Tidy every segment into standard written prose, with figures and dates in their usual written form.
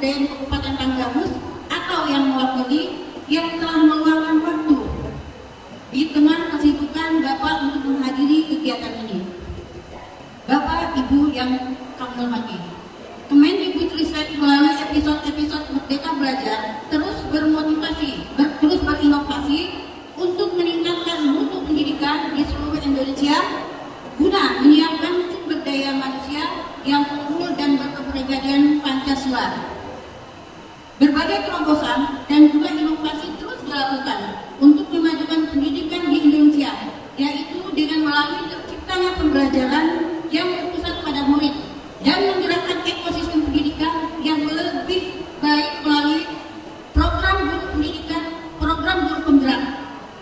Kebudayaan Kabupaten Tanggamus atau yang mewakili yang telah meluangkan waktu di tengah kesibukan Bapak untuk menghadiri kegiatan ini. Bapak, Ibu yang kami hormati, Kemendikbudristek melalui episode-episode Merdeka Belajar terus terus berinovasi untuk meningkatkan mutu pendidikan di seluruh Indonesia guna menyiapkan sumber daya manusia yang unggul dan berkepribadian Pancasila. Berbagai terobosan dan juga inovasi terus dilakukan untuk memajukan pendidikan di Indonesia, yaitu dengan melalui terciptanya pembelajaran yang berpusat pada murid dan menggerakkan ekosistem pendidikan yang lebih baik melalui program guru pendidikan, program guru penggerak.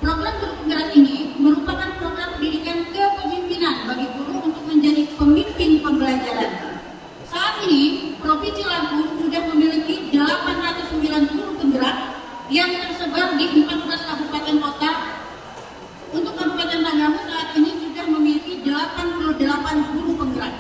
Program guru penggerak ini merupakan program pendidikan kepemimpinan bagi guru untuk menjadi pemimpin pembelajaran. Saat ini, Provinsi Lampung sudah memiliki 809 guru penggerak yang tersebar di 14 kabupaten kota. Untuk Kabupaten Tanggamus saat ini sudah memiliki 88 guru penggerak.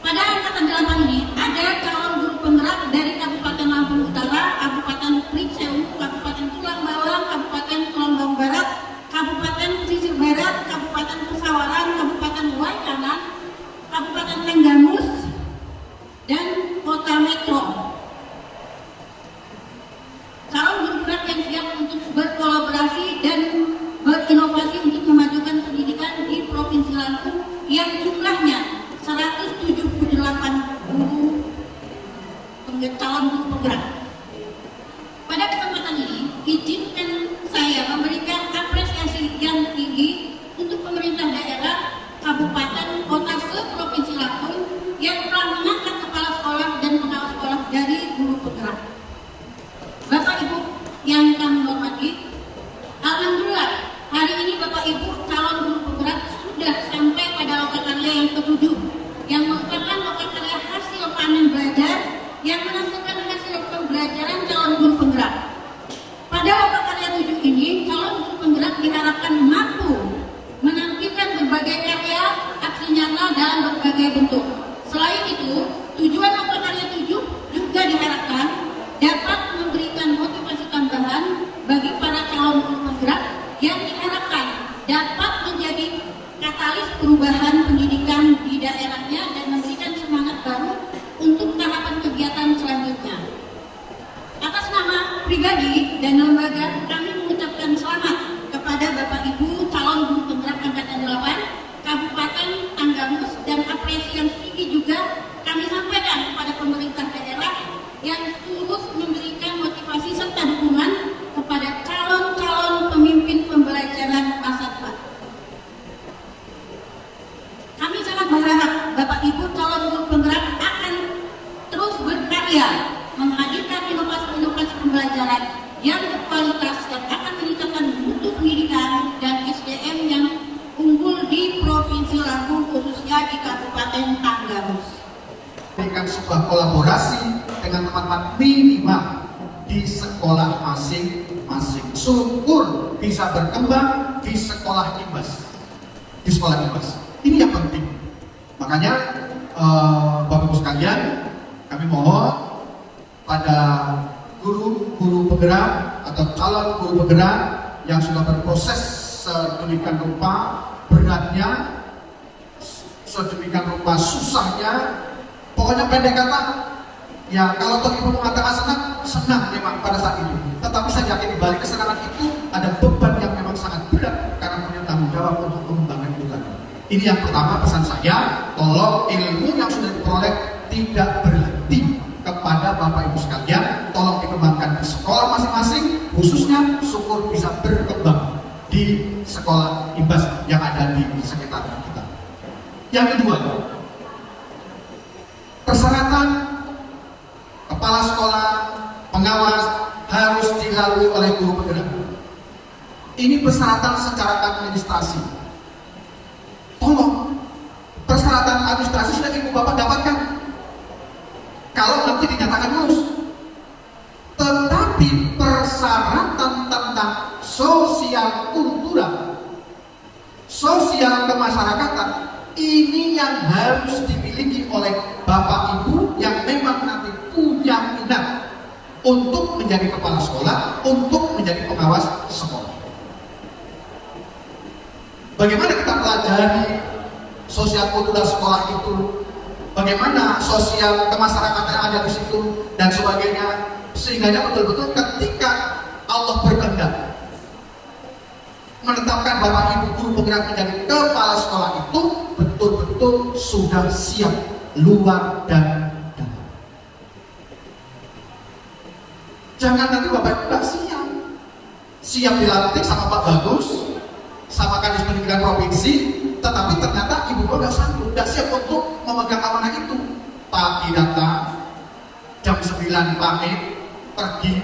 Pada angkatan 8 ini ada calon guru penggerak dari Kabupaten Lampung Utara, Kabupaten Pringseu, Kabupaten Tulang Bawang, Kabupaten Tulang Bawang Barat, Kabupaten Pesisir Barat, Kabupaten Pesawaran, Kabupaten Waikanan, Kabupaten Tanggamus, dan Kota Metro. Calon guru penggerak yang siap untuk berkolaborasi dan berinovasi untuk memajukan pendidikan di Provinsi Lampung yang jumlahnya 178 guru calon guru penggerak. Pada kesempatan ini, izinkan saya memberikan apresiasi yang tinggi untuk pemerintah daerah, kabupaten, kota se-Provinsi Lampung yang telah mengangkat kepala sekolah dan pengawas sekolah dari guru penggerak. Bapak Ibu yang kami hormati, alhamdulillah hari ini Bapak Ibu calon guru penggerak sudah sampai pada lokal karya yang ke-7, yang merupakan lokal karya hasil panen belajar yang menghasilkan hasil pembelajaran calon guru penggerak. Pada lokal karya 7 ini, calon guru penggerak diharapkan mampu menampilkan berbagai karya aksi nyata dalam berbagai bentuk. Selain itu, tujuan lokal karya 7 juga diharapkan dapat memberikan motivasi tambahan bagi para calon guru penggerak yang diharapkan dapat menjadi katalis perubahan pendidikan di daerahnya dan memberikan semangat baru untuk tahapan kegiatan selanjutnya. Atas nama pribadi dan lembaga, kami mengucapkan selamat kepada Bapak Ibu calon guru penggerak angkatan 8 Kabupaten Tanggamus, dan apresiasi yang tinggi juga kami sampaikan kepada pemerintah daerah yang tulus memberikan motivasi serta dukungan kepada calon-calon pemimpin pembelajaran masa depan. Kami sangat berharap Bapak Ibu calon guru penggerak akan terus berkarya menghadirkan inovasi-inovasi pembelajaran yang berkualitas dan akan meningkatkan mutu pendidikan dan SDM yang unggul di Provinsi Lampung, khususnya di Kabupaten Tanggamus. Berikan sebuah kolaborasi dengan teman-teman minimal di sekolah masing-masing. Syukur bisa berkembang di sekolah IMBAS. Di sekolah IMBAS. Ini yang penting. Makanya Bapak Ibu sekalian, kami mohon pada guru-guru penggerak atau calon guru penggerak yang sudah berproses sedemikian rupa beratnya, sedemikian rupa susahnya, pokoknya pendek kata, ya kalau toh ibu mengatakan senang memang pada saat itu, tetapi saya yakin di balik kesenangan itu ada beban yang memang sangat berat karena punya tanggung jawab untuk mengembangkan itu tadi. Ini yang pertama pesan saya, tolong ilmu yang sudah diperoleh tidak berhenti kepada Bapak Ibu sekalian, tolong dikembangkan di sekolah masing-masing, khususnya syukur bisa berkembang di sekolah IMBAS yang ada di sekitar kita. Yang kedua, persyaratan kepala sekolah, pengawas harus dilalui oleh guru penggerak. Ini persyaratan secara administrasi. Tolong, persyaratan administrasi sudah ibu bapak dapatkan. Kalau nanti dinyatakan lulus, tetapi persyaratan tentang sosial kultural, sosial kemasyarakatan Ini yang harus dimiliki oleh Bapak Ibu yang memang nanti punya minat untuk menjadi kepala sekolah, untuk menjadi pengawas sekolah. Bagaimana kita pelajari sosial kultural sekolah itu, bagaimana sosial kemasyarakatan yang ada di situ dan sebagainya, sehingga betul-betul ketika Allah berkehendak menetapkan Bapak Ibu guru penggerak menjadi kepala sekolah itu betul-betul sudah siap luar dan dalam. Jangan nanti Bapak Ibu tidak siap dilantik sama Pak Bagus, sama Kadis Pendidikan Provinsi, tetapi ternyata Ibu nggak sanggup, tidak siap untuk memegang amanah itu. Pagi datang, jam 9 pamit, pergi,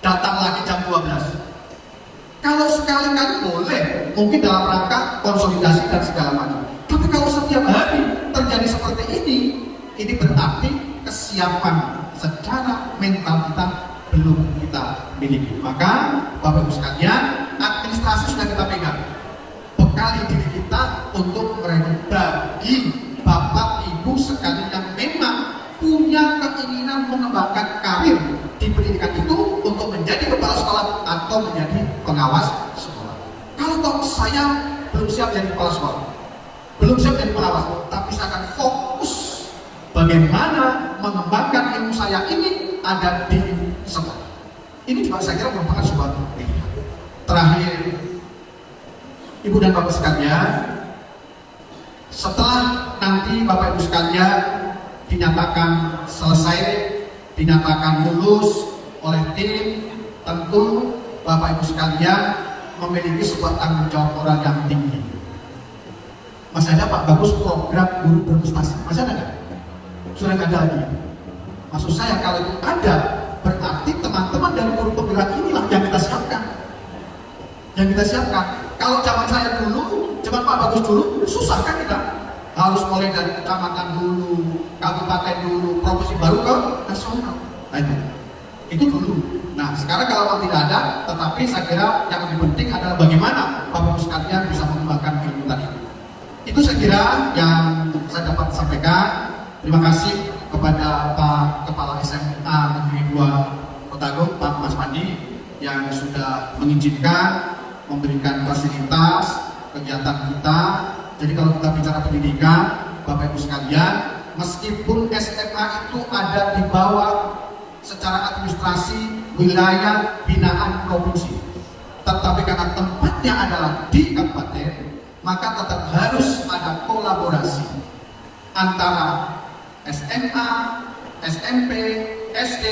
datang lagi jam 12. Kalau sekali-kali boleh, mungkin dalam rangka konsolidasi dan segala macam. Tapi kalau setiap hari terjadi seperti ini berarti kesiapan secara mental kita belum kita miliki. Maka Bapak Ibu sekalian, administrasi sudah kita pegang. Bekali diri kita untuk bagi Bapak Ibu sekalian yang memang punya keinginan mengembangkan karir di pendidikan itu untuk menjadi kepala sekolah atau menjadi pengawas sekolah. Kalau toh saya belum siap jadi kepala sekolah, belum siap jadi pengawas, tapi saya akan fokus bagaimana mengembangkan ilmu saya ini ada di sekolah. Ini juga saya kira merupakan sebuah pilihan. Terakhir, Ibu dan Bapak sekalian, setelah nanti Bapak Ibu sekalian dinyatakan selesai, dinyatakan lulus oleh tim, tentu Bapak Ibu sekalian memiliki sebuah tanggung jawab moral yang tinggi. Masih ada Pak Bagus program guru berprestasi? Masih ada nggak? Sudah nggak ada lagi. Maksud saya kalau itu ada, berarti teman-teman dari guru penggerak inilah yang kita siapkan. Yang kita siapkan. Kalau zaman saya dulu, zaman Pak Bagus dulu, susah kan kita? Harus mulai dari kecamatan dulu, kabupaten dulu, provinsi baru ke nasional. Nah, itu dulu. Nah, sekarang kalau tidak ada, tetapi saya kira yang lebih penting adalah bagaimana Bapak Ibu sekalian bisa mengembangkan ilmu tadi. Itu saya kira yang saya dapat sampaikan. Terima kasih kepada Pak Kepala SMA Negeri 2 Kota Agung, Pak Mas Pandi, yang sudah mengizinkan memberikan fasilitas kegiatan kita. Jadi kalau kita bicara pendidikan, Bapak Ibu sekalian, meskipun SMA itu ada di bawah secara administrasi wilayah binaan provinsi, tetapi karena tempatnya adalah di kabupaten, maka tetap harus ada kolaborasi antara SMA, SMP, SD,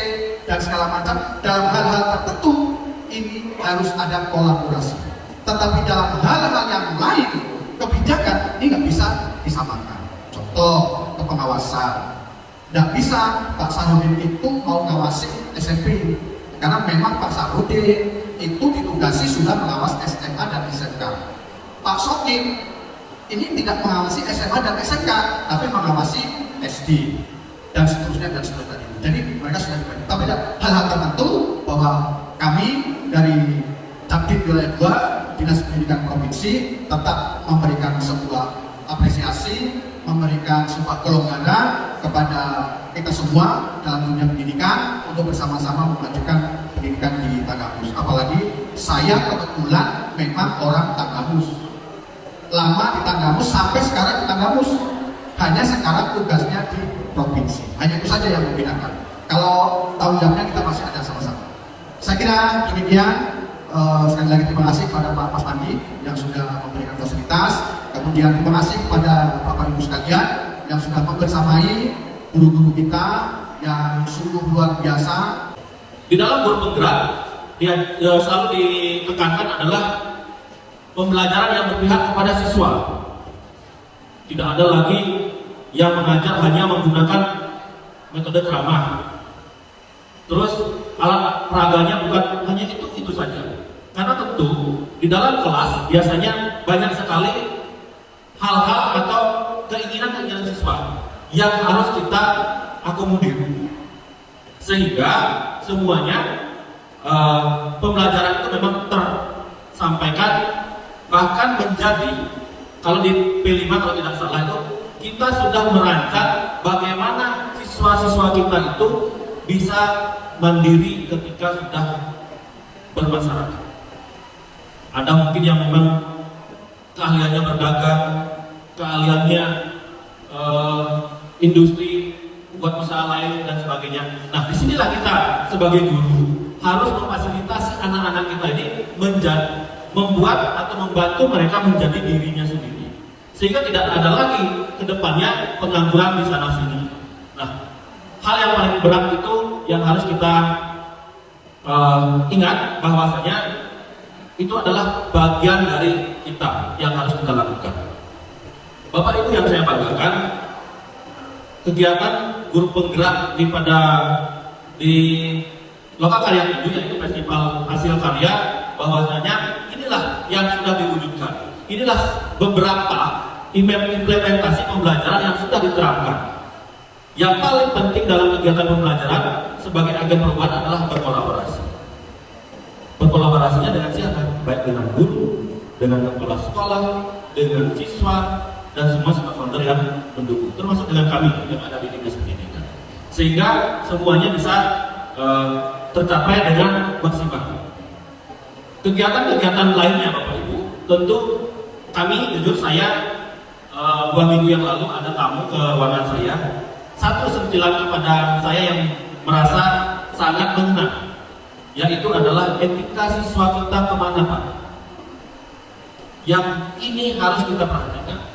dan segala macam. Dalam hal-hal tertentu ini harus ada kolaborasi. Tetapi dalam hal-hal yang lain, kebijakan ini nggak bisa disamakan. Contoh kepengawasan, nggak bisa Pak Sarudin itu mau ngawasi SMP, karena memang Pak Sarudin itu ditugasi sudah mengawas SMA dan SMK. Pak Sokim ini tidak mengawasi SMA dan SMK, tapi mengawasi SD dan seterusnya dan seterusnya. Jadi mereka sudah dibagi. Tapi hal-hal tertentu bahwa kami dari Capdim Wilayah 2 Dinas Pendidikan Provinsi tetap memberikan sebuah apresiasi, memberikan sebuah kelonggaran kepada kita semua dalam dunia pendidikan untuk bersama-sama memajukan pendidikan di Tanggamus. Apalagi saya kebetulan memang orang Tanggamus, lama di Tanggamus sampai sekarang di Tanggamus, hanya sekarang tugasnya di provinsi. Hanya itu saja yang membedakan. Kalau tanggung jawabnya kita masih ada sama-sama. Saya kira demikian. Sekali lagi terima kasih kepada Pak Mas Pandi yang sudah memberikan fasilitas. Kemudian terima kasih kepada Bapak Ibu sekalian yang sudah membersamai guru-guru kita yang sungguh luar biasa. Di dalam guru penggerak yang selalu ditekankan adalah pembelajaran yang berpihak kepada siswa. Tidak ada lagi yang mengajar hanya menggunakan metode ceramah. Terus alat peraganya bukan hanya itu saja. Karena tentu di dalam kelas biasanya banyak sekali hal-hal atau keinginan siswa yang harus kita akomodir, sehingga semuanya pembelajaran itu memang tersampaikan, bahkan menjadi, kalau di P5 kalau tidak salah itu kita sudah merancang bagaimana siswa-siswa kita itu bisa mandiri ketika sudah bermasyarakat. Ada mungkin yang memang keahliannya berdagang, keahliannya industri, buat usaha lain dan sebagainya. Nah, disinilah kita sebagai guru harus memfasilitasi anak-anak kita ini membuat atau membantu mereka menjadi dirinya sendiri, sehingga tidak ada lagi kedepannya pengangguran di sana sini. Nah, hal yang paling berat itu yang harus kita ingat bahwasanya itu adalah bagian dari kita yang harus kita lakukan. Bapak Ibu yang saya banggakan, kegiatan guru penggerak di lokal karya itu, yaitu festival hasil karya, bahwasanya inilah yang sudah diwujudkan. Inilah beberapa implementasi pembelajaran yang sudah diterapkan. Yang paling penting dalam kegiatan pembelajaran sebagai agen perubahan adalah berkolaborasi. Berkolaborasinya dengan siapa? Baik dengan guru, dengan kepala sekolah, dengan siswa, dan semua stakeholder yang mendukung, termasuk dengan kami yang ada di dinas pendidikan, sehingga semuanya bisa tercapai dengan maksimal. Kegiatan-kegiatan lainnya Bapak Ibu, tentu kami, jujur saya 2 minggu yang lalu ada tamu ke ruangan saya, satu sentilan kepada saya yang merasa sangat mengena, yaitu adalah etika siswa kita kemana Pak. Yang ini harus kita perhatikan,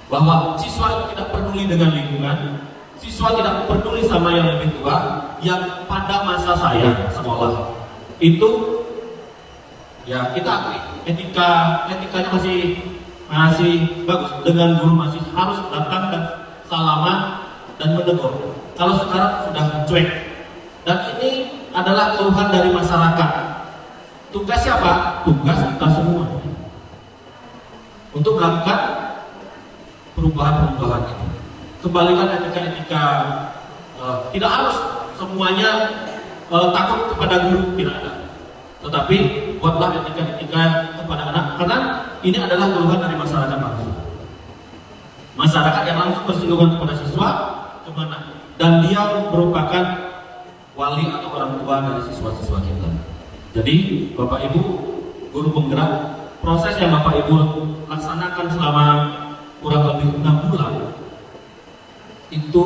bahwa siswa itu tidak peduli dengan lingkungan, siswa tidak peduli sama yang lebih tua. Yang pada masa saya sekolah itu, ya kita akui etikanya masih bagus, dengan guru masih harus datang dan salaman dan menegur. Kalau sekarang sudah cuek, dan ini adalah keluhan dari masyarakat. Tugas siapa? Tugas kita semua untuk melakukan perubahan-perubahan ini. Kembalikan etika-etika, tidak harus semuanya takut kepada guru, tidak ada. Tetapi buatlah etika-etika kepada anak, karena ini adalah keluhan dari masyarakat langsung. Masyarakat yang langsung bersinggungan kepada siswa kemana, dan dia merupakan wali atau orang tua dari siswa-siswa kita. Jadi Bapak Ibu guru penggerak, proses yang Bapak Ibu laksanakan selama kurang lebih 6 bulan itu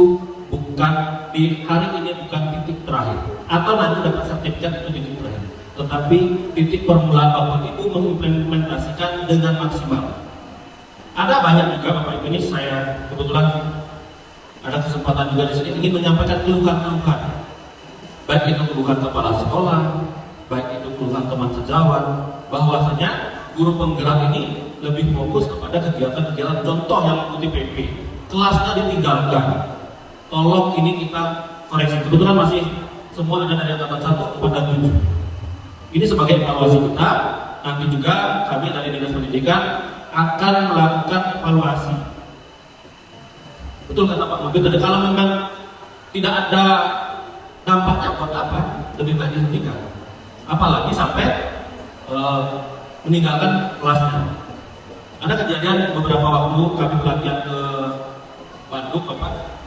bukan di hari ini, bukan titik terakhir atau nanti dapat sertifikat itu titik terakhir, tetapi titik permulaan Bapak Ibu mengimplementasikan dengan maksimal. Ada banyak juga Bapak Ibu, ini saya kebetulan ada kesempatan juga di sini ingin menyampaikan keluhan-keluhan, baik itu keluhan kepala sekolah, baik itu keluhan teman sejawat, bahwasanya guru penggerak ini lebih fokus kepada kegiatan-kegiatan contoh yang mengikuti PP. Kelasnya ditinggalkan. Tolong ini kita koreksi. Kebetulan masih semua ada dari angkatan 1 kepada 7. Ini sebagai evaluasi kita. Nanti juga kami dari Dinas Pendidikan akan melakukan evaluasi. Betul kata Pak Mubin tadi, kalau memang tidak ada dampaknya buat apa? Lebih baik dihentikan. Apalagi sampai meninggalkan kelasnya. Ada kejadian beberapa waktu kami pelatihan ke Bandung,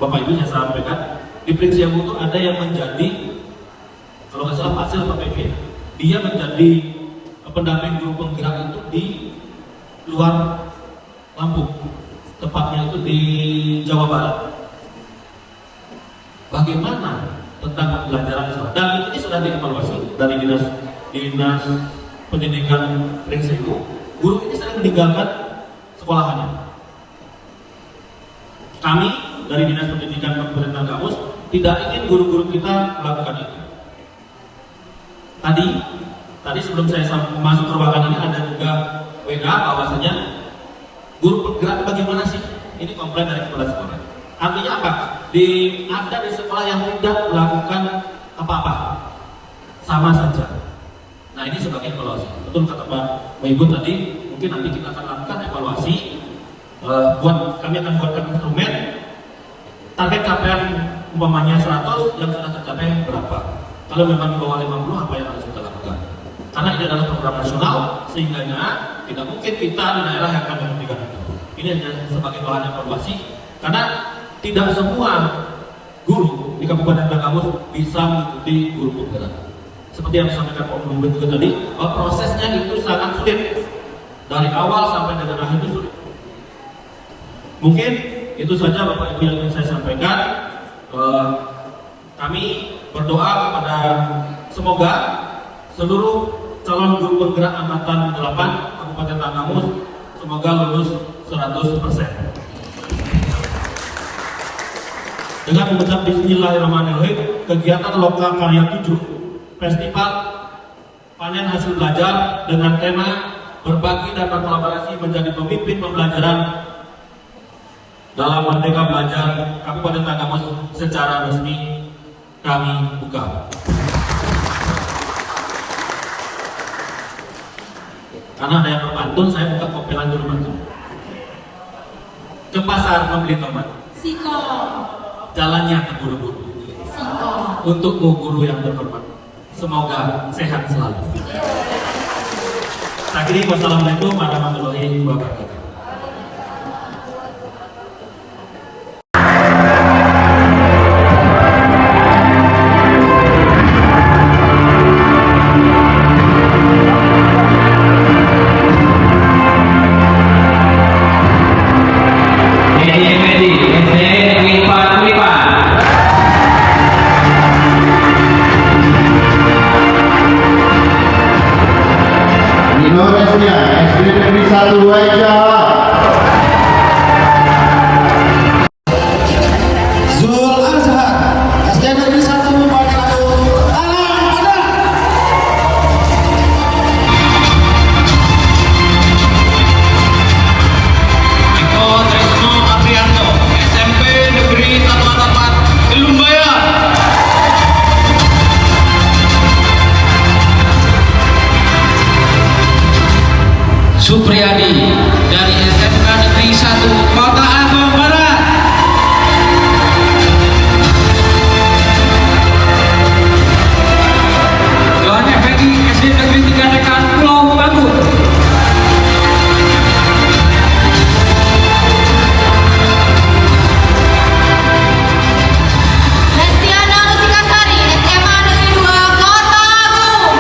Bapak Ibu saya sampaikan, di Prinsyamu itu ada yang menjadi, kalau nggak salah hasil Pak PP, dia menjadi pendamping guru penggerak itu di luar Lampung, tepatnya itu di Jawa Barat. Bagaimana tentang pembelajaran sekolah? Dan ini sudah dievaluasi dari dinas pendidikan Prinsyamu. Guru ini sering meninggalkan sekolahannya. Kami dari Dinas Pendidikan Kabupaten Kamus tidak ingin guru-guru kita melakukan itu. Tadi sebelum saya masuk ke ruangan ini ada juga WA bahwasanya guru penggerak bagaimana sih? Ini komplain dari kepala sekolah. Artinya apa? Ada di sekolah yang tidak melakukan apa-apa, sama saja. Nah ini sebagai evaluasi. Betul kata Pak Ibu tadi, mungkin nanti kita akan lakukan evaluasi. Kami akan buatkan instrumen target capaian umpamanya 100, yang sudah tercapai berapa. Kalau memang di bawah 50, apa yang harus kita lakukan? Karena ini adalah program nasional, sehingga tidak mungkin kita di daerah yang akan menghentikan itu. Ini hanya sebagai bahan evaluasi. Karena tidak semua guru di Kabupaten Tanggamus bisa mengikuti guru penggerak. Seperti yang disampaikan Pak Pemimpin juga tadi, prosesnya itu sangat sulit. Dari awal sampai dengan akhir itu sulit. Mungkin itu saja Bapak Ibu yang ingin saya sampaikan. Kami berdoa kepada semoga seluruh calon guru penggerak angkatan 8 Kabupaten Tanggamus semoga lulus 100%. Dengan mengucap Bismillahirrahmanirrahim, kegiatan Loka Karya 7 Festival Panen Hasil Belajar dengan tema berbagi dan berkolaborasi menjadi pemimpin pembelajaran dalam Merdeka Belajar Kabupaten Tanggamus secara resmi kami buka. Karena ada yang berpantun, saya buka kompilan dulu pantun. Ke pasar membeli tomat. Siko. Jalannya terburu-buru. Siko. Untukmu guru yang terhormat, semoga sehat selalu. Akhiri, wassalamualaikum warahmatullahi wabarakatuh. Indonesia, SD Negeri 1 Wajah. Zul Azhar, SD Negeri 1 Banyuwangi, Alam Pada. Eko Trisno Aprianto, SMP Negeri 1 Atapat, Gelumbaya. Supriyadi dari SMK Negeri 1 Kota Agung Barat. Johan Effendi SD Negeri 3 Dekan Pulau Bangku. Restiana Rusikasari SMA Negeri 2 Kota Agung.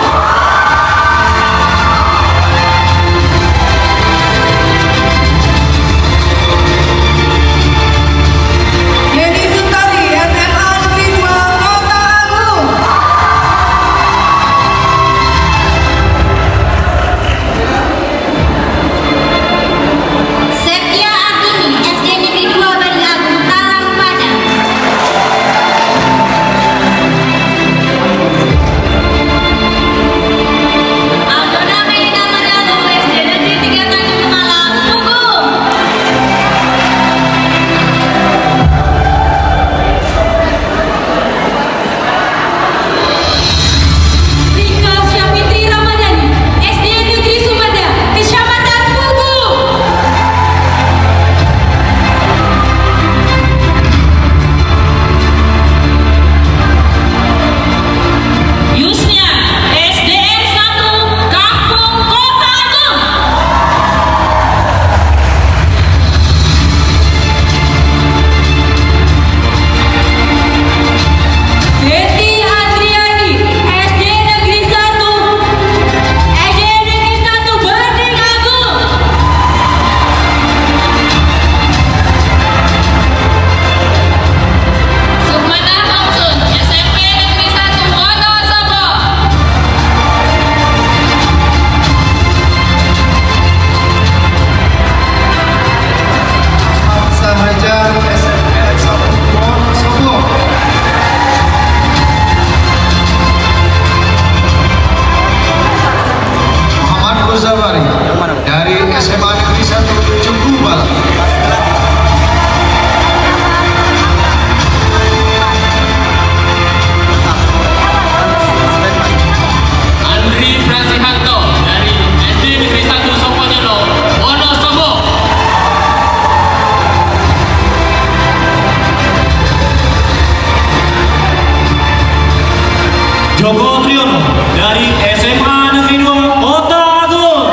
Joko Triyono dari SMA Negeri 2 Kota Agung.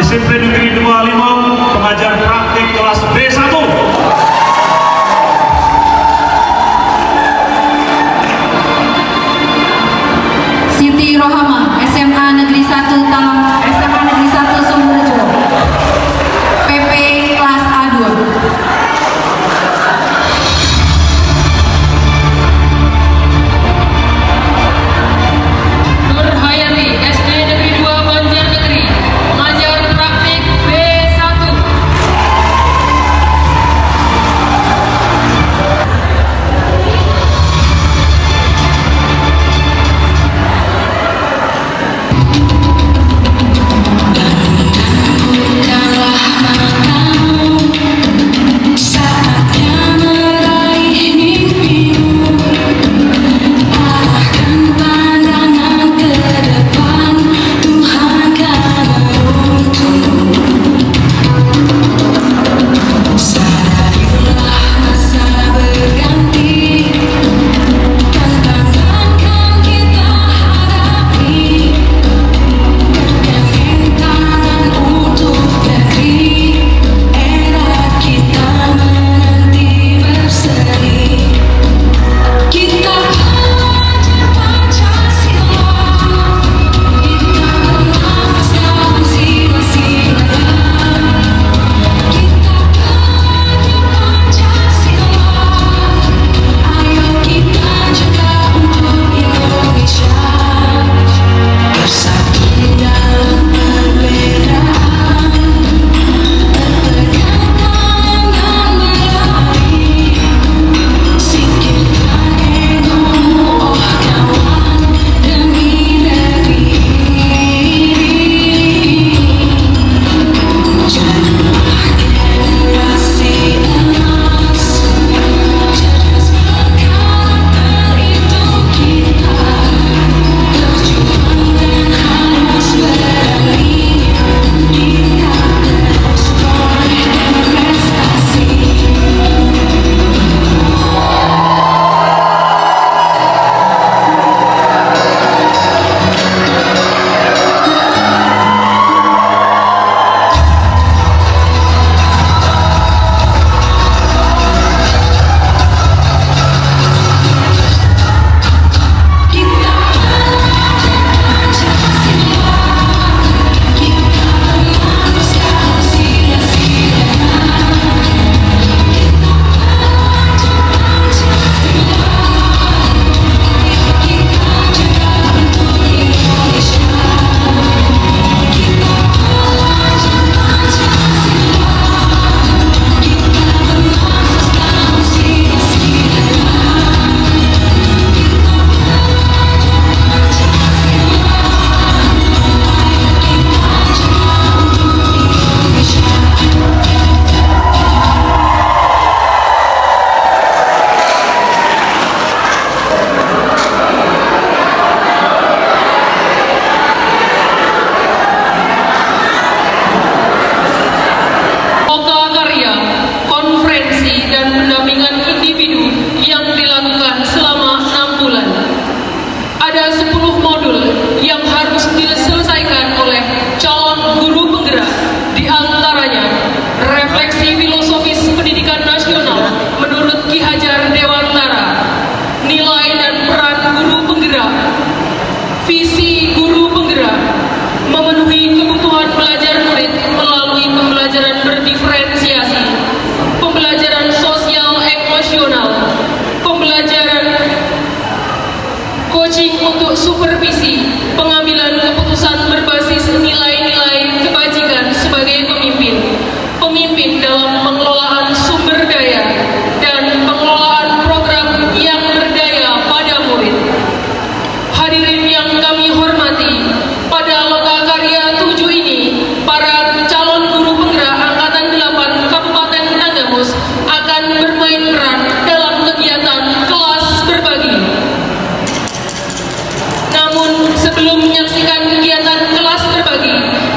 Disiplin Negeri 25, pengajar praktik kelas B1. Siti Rohama, SMA Negeri 1 SMA Negeri 1 Sumberjo, PP kelas A2. Nurhayati, SD Negeri 2 Banjarnegeri, pengajar praktik B1.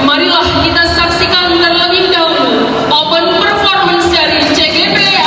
Marilah kita saksikan terlebih dahulu open performance dari CGP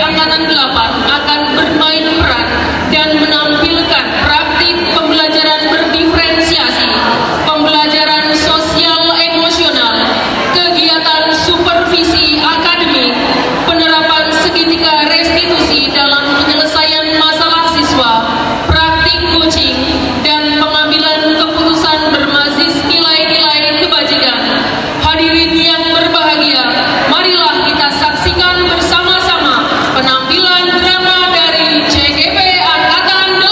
Angkatan 8 akan bermain peran dan menampilkan praktik pembelajaran berdiferensiasi, pembelajaran sosial emosional, kegiatan supervisi akademik, penerapan segitiga restitusi dalam penyelesaian masalah siswa, praktik coaching, dan pengambilan keputusan berbasis nilai-nilai kebajikan. Hadirin yang berbahagia, marilah kita saksikan bersama-sama penampilan drama dari CGP Angkatan 8.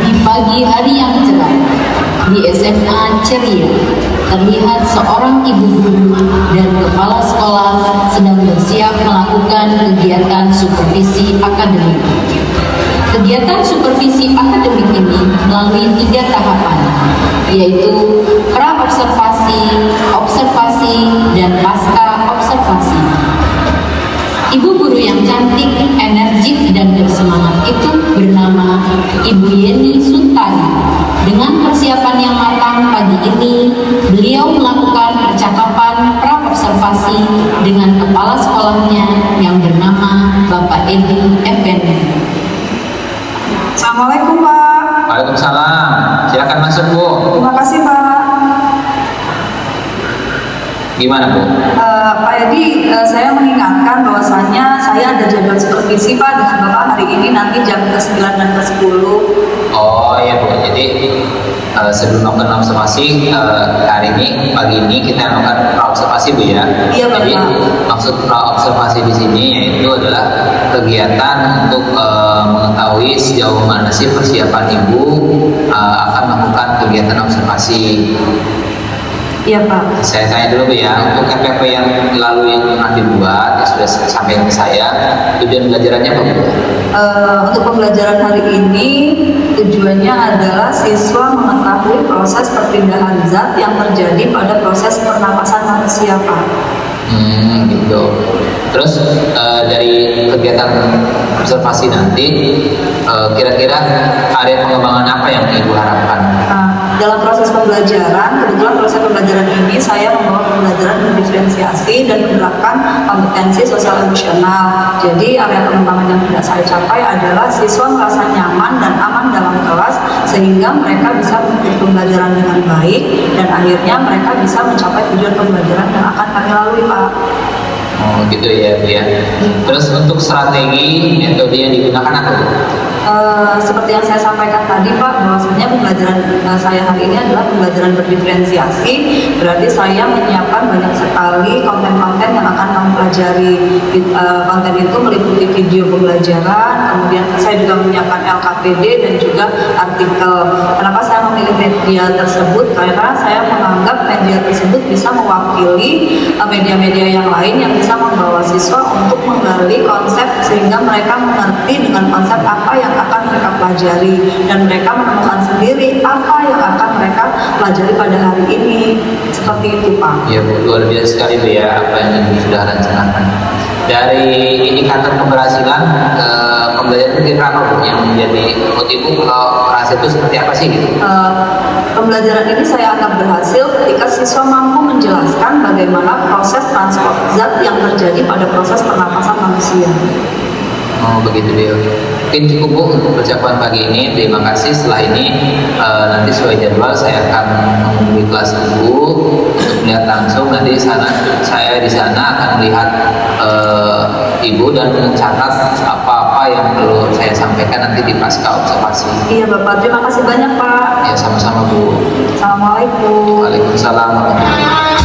Di pagi hari yang cerah, di SMA Ceria, terlihat seorang ibu guru dan kepala sekolah sedang bersiap melakukan kegiatan supervisi akademik. Kegiatan supervisi akademik ini melalui 3 tahapan, yaitu pra-observasi, observasi, dan pasca-observasi. Ibu guru yang cantik, energik, dan bersemangat itu bernama Ibu Yeni Suntari. Dengan persiapan yang matang pagi ini, beliau melakukan percakapan pra-observasi dengan kepala sekolahnya yang bernama Bapak Edi Effendi. Assalamualaikum Pak. Waalaikumsalam. Silakan masuk, Bu. Terima kasih Pak. Gimana, Bu? Pak Edi, saya mengingatkan bahwasannya saya ada jadwal supervisi Pak dengan Bapak hari ini nanti jam ke-9 dan ke-10. Oh ya, Bu. Jadi sebelum melakukan observasi hari ini pagi ini kita melakukan pra-observasi, Bu ya. Iya, Bapak. Jadi maksud pra-observasi di sini yaitu adalah kegiatan untuk mengetahui sejauh mana sih persiapan Ibu akan melakukan kegiatan observasi. Iya Pak. Saya tanya dulu, Bu ya, untuk FPP yang lalu yang pernah dibuat yang sudah sampai ke saya, tujuan belajarannya apa, Bu? Untuk pembelajaran hari ini tujuannya adalah siswa mengetahui proses perpindahan zat yang terjadi pada proses pernapasan manusia Pak. Gitu. Terus dari kegiatan observasi nanti kira-kira area pengembangan apa yang Ibu harapkan? Dalam proses pembelajaran, kebetulan proses pembelajaran ini saya membawa pembelajaran berdiferensiasi dan menerapkan kompetensi sosial emosional. Jadi area pengembangan yang tidak saya capai adalah siswa merasa nyaman dan aman dalam kelas sehingga mereka bisa mengikuti pembelajaran dengan baik dan akhirnya mereka bisa mencapai tujuan pembelajaran yang akan kami lalui Pak. Oh gitu ya, Bu ya. Terus untuk strategi metode yang digunakan apa, Bu? Seperti yang saya sampaikan tadi Pak, bahwasanya pembelajaran saya hari ini adalah pembelajaran berdiferensiasi. Berarti saya menyiapkan banyak sekali konten-konten yang akan kami pelajari. Konten itu meliputi video pembelajaran, kemudian saya juga menyiapkan LKPD dan juga artikel. Kenapa saya memilih media tersebut? Karena saya menganggap media tersebut bisa mewakili media-media yang lain yang bisa membawa siswa untuk menggali konsep sehingga mereka mengerti dengan konsep apa yang akan mereka pelajari dan mereka menemukan sendiri apa yang akan mereka pelajari pada hari ini. Seperti itu Pak. Ya Bu, luar biasa sekali Bu ya apa yang Ibu sudah rencanakan. Dari indikator keberhasilan pembelajaran itu apa Bu yang menjadi motivasi kalau berhasil itu seperti apa sih gitu? Pembelajaran ini saya akan berhasil ketika siswa mampu menjelaskan bagaimana proses transport zat yang terjadi pada proses pernapasan manusia. Oh begitu dia. Mungkin cukup Bu untuk percakapan pagi ini. Terima kasih. Setelah ini nanti sesuai jadwal saya akan menghubungi kelas Ibu untuk melihat langsung. Nanti saya di sana akan melihat Ibu dan mencatat apa-apa yang perlu saya sampaikan nanti di pasca observasi. Iya Bapak, terima kasih banyak Pak. Ya sama-sama Bu. Assalamualaikum. Waalaikumsalam warahmatullahi wabarakatuh.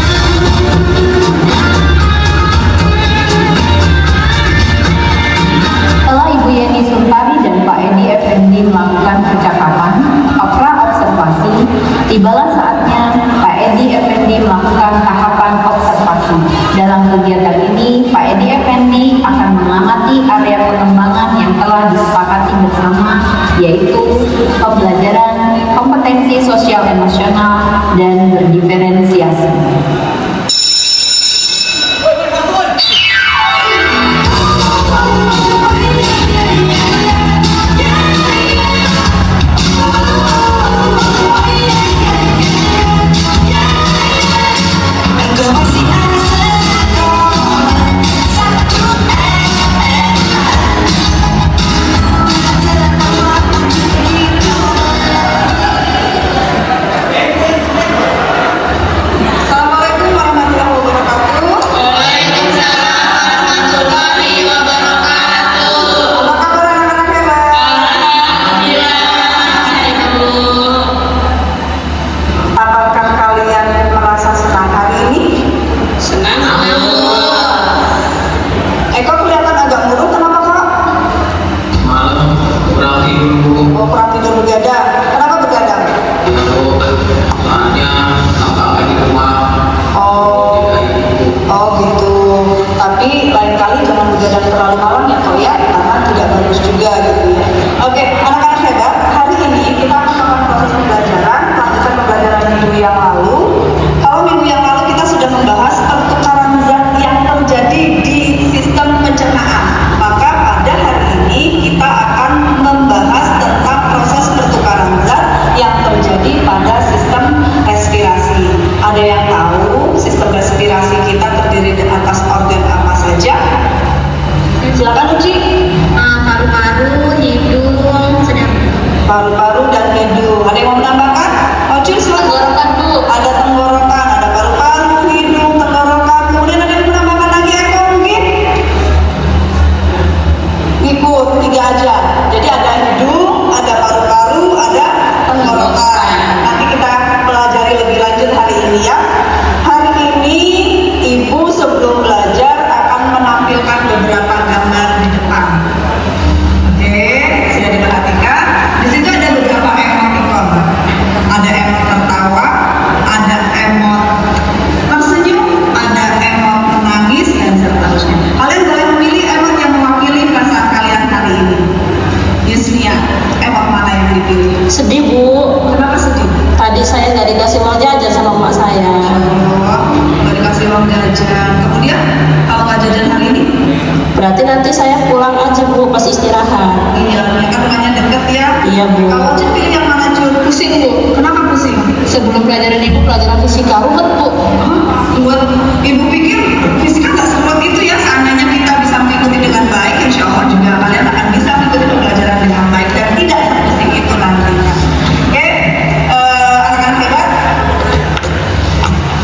terlalu malam ya kok ya, karena tidak bagus juga gitu ya. Oke, anak-anak hebat, hari ini kita akan melakukan proses pembelajaran, lanjutan pembelajaran minggu yang lalu. Kalau minggu yang lalu kita sudah membahas pertukaran zat yang terjadi di sistem pencernaan, maka pada hari ini kita akan membahas tentang proses pertukaran zat yang terjadi pada sistem respirasi. Ada yang tahu sistem respirasi kita terdiri dari atas organ apa saja? Silakan Uci. Paru-paru, hidung, sedang. Paru-paru dan hidung. Ada yang mau menambahkan? Uci, silakan. Tenggorokan dulu. Ada tenggorokan, ada paru-paru, hidung, tenggorokan. Kemudian ada yang menambahkan lagi Eko mungkin? Ikut, 3 aja. Jadi ada hidung, ada paru-paru, ada tenggorokan. Nanti kita pelajari lebih lanjut hari ini ya. Hari ini Ibu sebelum belajar akan menampilkan beberapa gambar di depan. Oke, sudah diperhatikan. Di situ ada beberapa emoticon. Ada emot tertawa, ada emot tersenyum, ada emot menangis dan seterusnya. Kalian boleh memilih emot yang mewakili perasaan kalian hari ini. Yusnia, emot mana yang dipilih? Sedih Bu, Kenapa sedih? tadi saya nggak dikasih uang jajan sama emak saya. Nggak dikasih uang jajan. Kemudian kalau nggak jajan hari ini? Berarti nanti saya pulang aja Bu pas istirahat. Iya, mereka rumahnya deket ya. Iya, Bu. Kalau Cun pilih yang mana Cun? Pusing Bu, Kenapa pusing? sebelum pelajaran Ibu pelajaran fisika ruwet Bu. Buat ibu pikir fisika nggak serumit itu ya. Seandainya kita bisa mengikuti dengan baik, insya Allah juga kalian akan bisa mengikuti pembelajaran dengan baik dan tidak sepusing itu nantinya. Oke, anak-anak hebat.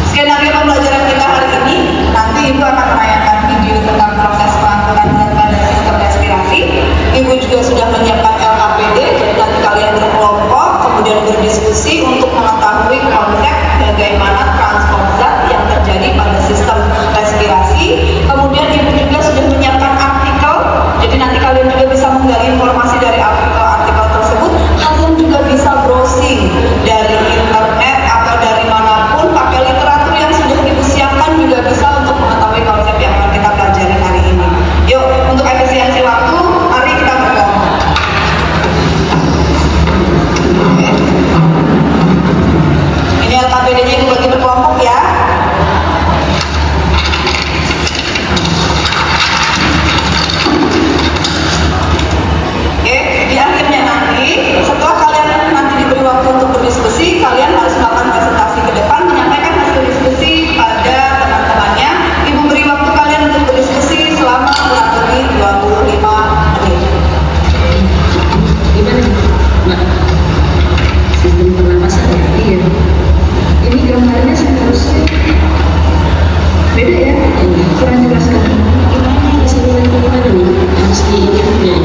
Skenario pembelajaran kita hari ini, nanti ibu akan menayangkan video tentang proses pengaturan zat pada sistem respirasi. Ibu juga sudah menyiapkan LKPD, jadi nanti kalian berkelompok, kemudian berdiskusi untuk mengetahui konsep bagaimana transport zat yang terjadi pada sistem respirasi. Kemudian ibu juga sudah menyiapkan artikel, jadi nanti kalian juga bisa menggali informasi dari artikel-artikel tersebut. Kalian juga bisa browsing dari internet atau dari manapun, pakai literatur yang sudah ibu siapkan juga bisa untuk mengetahui konsep yang akan kita pelajari hari ini. Yuk, untuk efisiensi waktu, mari kita berkelompok. Ini LKPD-nya ibu bagi berkelompok ya. Oke, di akhirnya nanti setelah kalian nanti diberi waktu untuk berdiskusi, kalian harus melakukan presentasi ke depan, menyampaikan hasil diskusi pada teman-temannya. Ibu beri waktu kalian untuk berdiskusi selama kurang lebih 25 menit. Gimana Mbak? Sistem pernapasan ya? Iya. Ini gambarnya seharusnya beda ya? Kurang jelas kan? Bisa dibantu gimana nih? Harus di ini ya?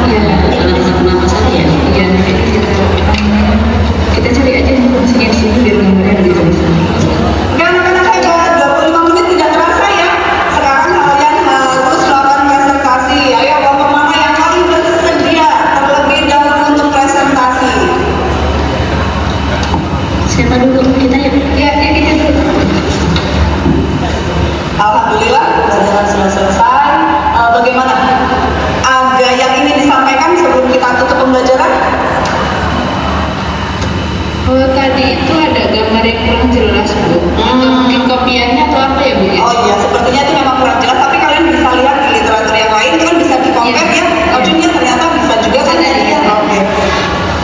Iya, alat pernapasan ya? Iya, kita cari aja informasinya di sini biar gambarnya lebih jelas. Oke, anak-anak hebat, 25 menit tidak terasa ya. Sekarang kalian harus melakukan presentasi. Ayo, kelompok mana yang paling bersedia terlebih dahulu untuk presentasi? Siapa dulu? Kita ya? Ya, kita dulu. Alhamdulillah, pelajaran sudah selesai. Bagaimana? Ada yang ingin disampaikan sebelum kita tutup pembelajaran? Oh, tadi itu ada gambar yang kurang jelas Bu. Atau mungkin kopiannya atau apa ya Bu? Oh iya, sepertinya itu memang kurang jelas, tapi kalian bisa lihat di literatur yang lain, kan bisa di-compare ya. Ujungnya ternyata bisa juga kan ya. Oke.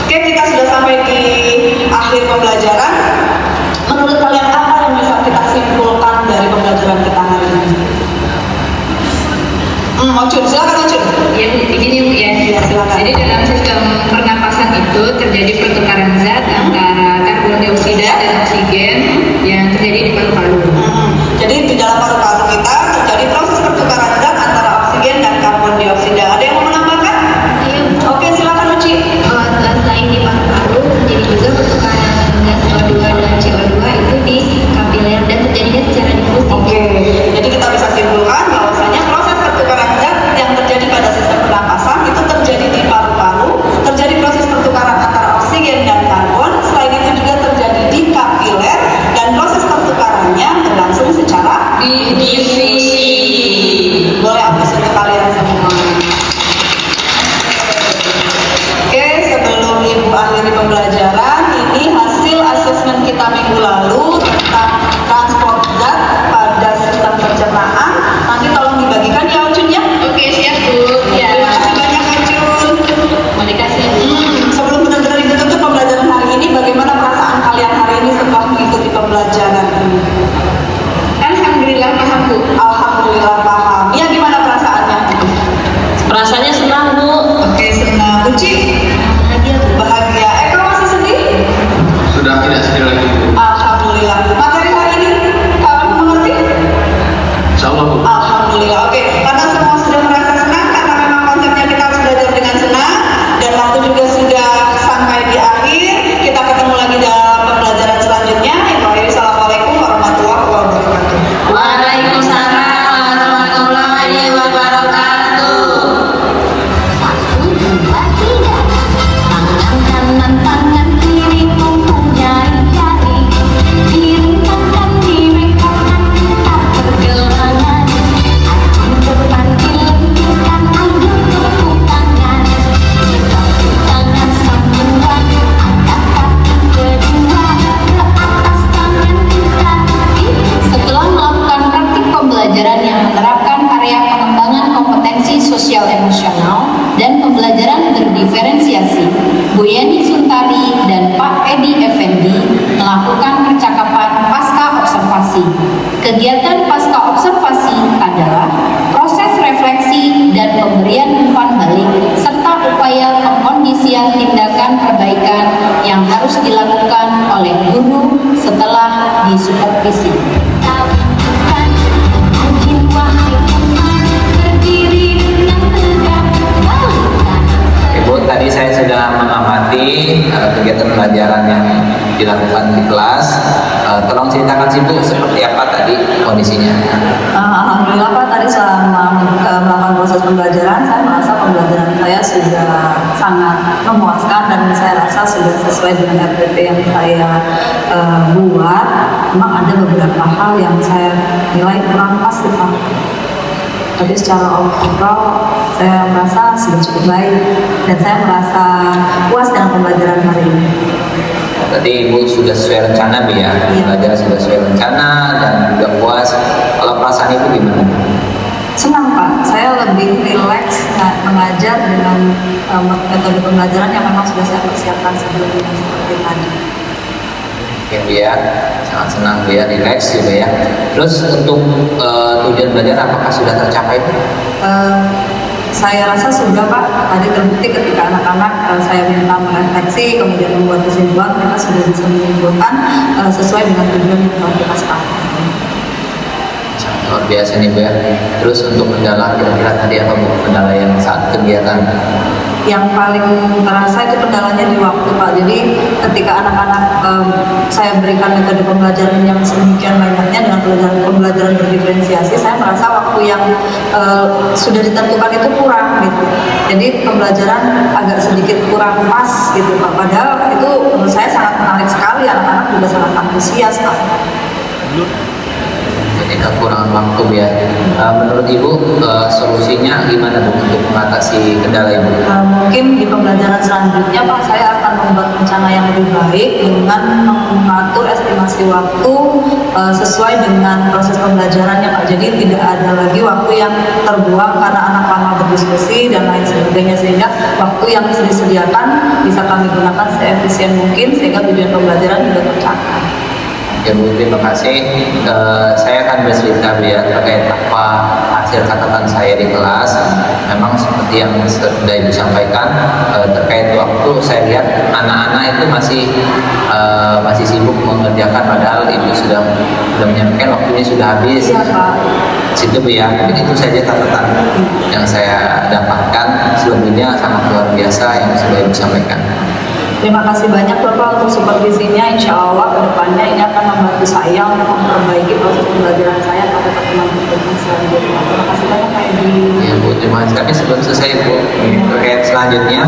Oke, kita sudah sampai di akhir pembelajaran. Menurut kalian apa yang bisa kita simpulkan dari pembelajaran kita hari ini? Ocun, silakan Ocun. Ya, begini Bu ya. Iya, silakan. Jadi dalam sistem pernapasan itu terjadi pertukaran zat antara karbon dioksida dan oksigen yang terjadi di paru-paru. Jadi di dalam paru-paru kita terjadi proses pertukaran zat antara oksigen dan karbon dioksida. Ada yang mau menambahkan? Iya, Oke, silakan Uci. selain di paru-paru terjadi juga pertukaran gas CO2 dan CO2 itu di kapiler dan terjadinya secara difus. Oke, jadi kita bisa simpulkan bahwasanya proses pertukaran zat yang terjadi pada sistem pernapasan itu terjadi di paru-paru, terjadi proses pertukaran antara oksigen dan karbon. Selain itu juga terjadi di kapiler dan proses pertukarannya berlangsung secara Diffus. sosial emosional dan pembelajaran berdiferensiasi, Bu Yeni Suntari dan Pak Edi Effendi melakukan percakapan pasca observasi. Kegiatan pasca observasi adalah proses refleksi dan pemberian umpan balik serta upaya pengkondisian tindakan perbaikan yang harus dilakukan oleh guru setelah disupervisi. Ibu, tadi saya sudah mengamati kegiatan pelajaran yang dilakukan di kelas. Tolong ceritakan sih Bu, seperti apa tadi kondisinya? Alhamdulillah Pak, tadi selama melakukan proses pembelajaran, saya merasa pembelajaran saya sudah sangat memuaskan dan saya rasa sudah sesuai dengan RPP yang saya buat. Memang ada beberapa hal yang saya nilai kurang pas sih Pak. Tapi secara overall saya merasa sudah cukup baik dan saya merasa puas dengan pembelajaran hari ini. Tadi Ibu sudah sesuai rencana Bu ya, belajar sudah sesuai rencana dan juga puas. Kalau perasaan Ibu gimana? Senang Pak, saya lebih rileks mengajar dengan metode pembelajaran yang memang sudah saya persiapkan sebelumnya seperti tadi. Oke Bu ya, sangat senang Bu ya, rileks juga ya. Terus untuk tujuan belajar apakah sudah tercapai Bu? Saya rasa sudah Pak, tadi terbukti ketika anak-anak saya minta merefleksi kemudian membuat kesimpulan, mereka sudah bisa menyimpulkan sesuai dengan tujuan yang telah kita sepakati. Sangat luar biasa nih Bu ya. Terus untuk kendala kira-kira tadi apa Bu, kendala yang saat kegiatan? Yang paling terasa itu kendalanya di waktu Pak. Jadi ketika anak-anak saya berikan metode pembelajaran yang sedemikian banyaknya dengan pembelajaran berdiferensiasi, saya merasa waktu yang sudah ditentukan itu kurang gitu. Jadi pembelajaran agak sedikit kurang pas gitu Pak. Padahal itu menurut saya sangat menarik sekali, anak-anak juga sangat antusias Pak. Ketika kekurangan waktu ya. Menurut Ibu solusinya gimana Bu untuk mengatasi kendala Ibu? Mungkin di pembelajaran selanjutnya Pak, saya akan membuat rencana yang lebih baik dengan mengatur estimasi waktu sesuai dengan proses pembelajarannya Pak. Jadi tidak ada lagi waktu yang terbuang karena anak lama berdiskusi dan lain sebagainya, sehingga waktu yang disediakan bisa kami gunakan seefisien mungkin sehingga tujuan pembelajaran juga tercapai. Ya Bu, terima kasih. Saya akan bercerita Bu ya terkait apa hasil catatan saya di kelas. Memang seperti yang sudah Ibu sampaikan, terkait waktu saya lihat anak-anak itu masih sibuk mengerjakan, padahal Ibu sudah menyampaikan waktunya sudah habis. Iya Pak. Situ Bu ya, mungkin itu saja catatan yang saya dapatkan. Selebihnya sangat luar biasa yang sudah Ibu sampaikan. Terima kasih banyak Bapak untuk supervisinya. Insya Allah kedepannya ini akan membantu saya untuk memperbaiki proses pembelajaran saya pada pertemuan-pertemuan selanjutnya. Terima kasih banyak Pak Edi. Ya Bu, terima kasih. Tapi sebelum selesai Bu, terkait selanjutnya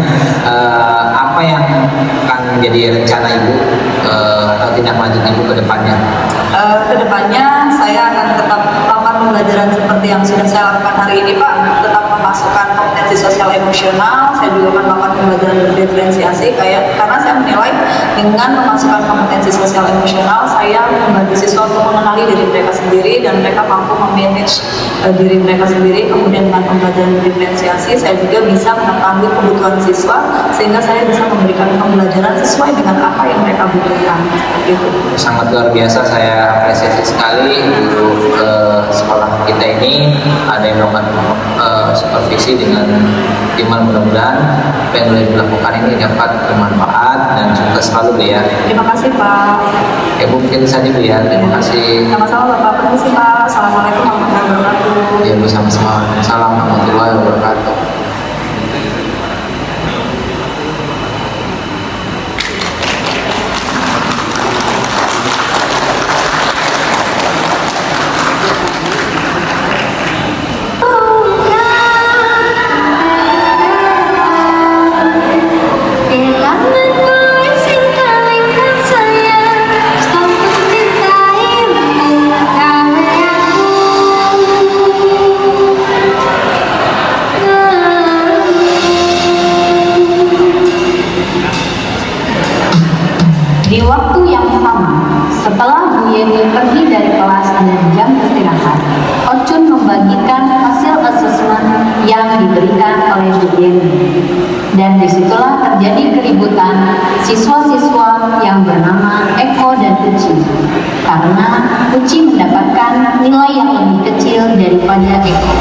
apa yang akan menjadi rencana Ibu atau tindak lanjut Ibu ke depannya? Kedepannya saya akan tetap melakukan pembelajaran seperti yang sudah saya lakukan hari ini Pak. Tetap memasukkan kompetensi sosial emosional. Saya juga akan melakukan pembelajaran berdiferensiasi karena saya menilai dengan memasukkan kompetensi sosial emosional, saya membantu siswa untuk mengenali diri mereka sendiri dan mereka mampu memanage diri mereka sendiri. Kemudian dengan pembelajaran diferensiasi, saya juga bisa mengetahui kebutuhan siswa sehingga saya bisa memberikan pembelajaran sesuai dengan apa yang mereka butuhkan. Seperti itu. Sangat luar biasa, saya apresiasi sekali guru sekolah kita ini ada yang melakukan supervisi dengan iman. Mudah-mudahan apa yang boleh dilakukan ini dapat bermanfaat dan sukses selalu Bu ya. Terima kasih Pak. Ya Bu, mungkin saja Bu ya. Terima kasih. Sama-sama Bapak. Permisi Pak. Assalamualaikum warahmatullahi wabarakatuh. Ya Bu, sama-sama. Assalamualaikum warahmatullahi wabarakatuh. diberikan oleh Bu Yeni. Dan disitulah terjadi keributan siswa-siswa yang bernama Eko dan Uci, karena Uci mendapatkan nilai yang lebih kecil daripada Eko.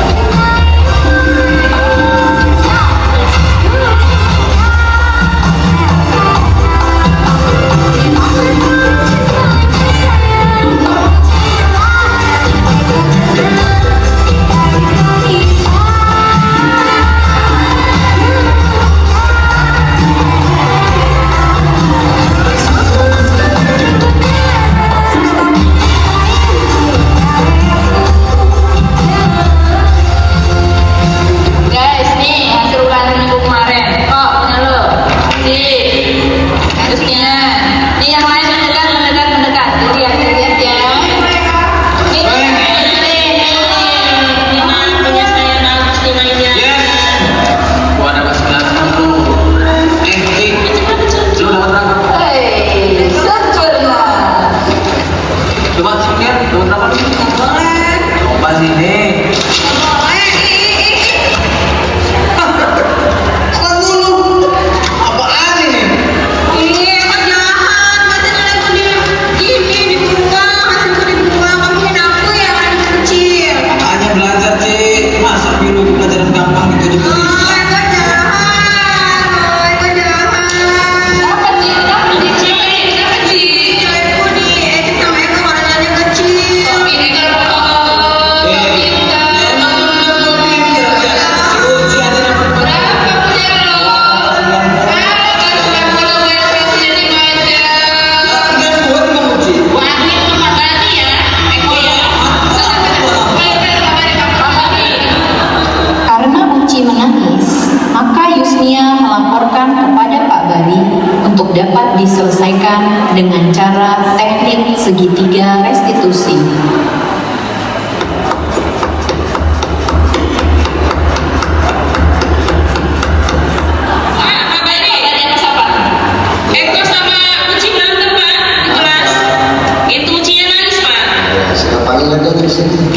Dapat diselesaikan dengan cara teknik segitiga restitusi.